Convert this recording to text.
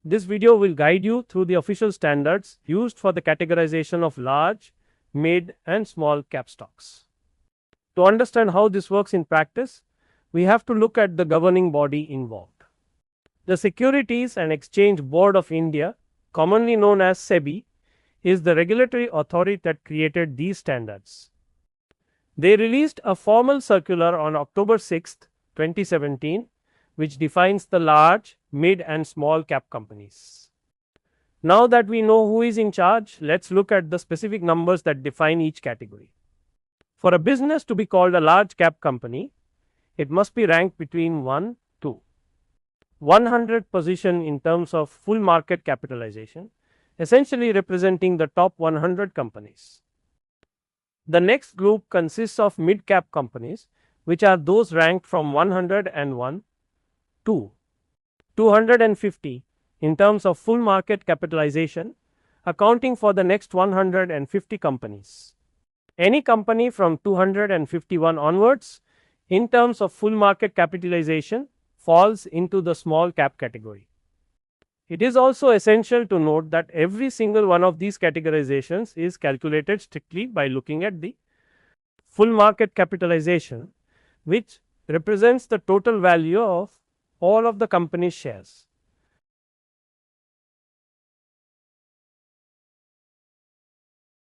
This video will guide you through the official standards used for the categorization of large, mid, and small cap stocks. To understand how this works in practice, we have to look at the governing body involved. The Securities and Exchange Board of India, commonly known as SEBI, is the regulatory authority that created these standards. They released a formal circular on October 6, 2017, which defines the large, mid, and small cap companies. Now that we know who is in charge, let's look at the specific numbers that define each category. For a business to be called a large cap company, it must be ranked between 1 to 100 position in terms of full market capitalization, essentially representing the top 100 companies. The next group consists of mid-cap companies, which are those ranked from 101 to 250 in terms of full market capitalization, accounting for the next 150 companies. Any company from 251 onwards, in terms of full market capitalization, falls into the small cap category. It is also essential to note that every single one of these categorizations is calculated strictly by looking at the full market capitalization, which represents the total value of all of the company's shares.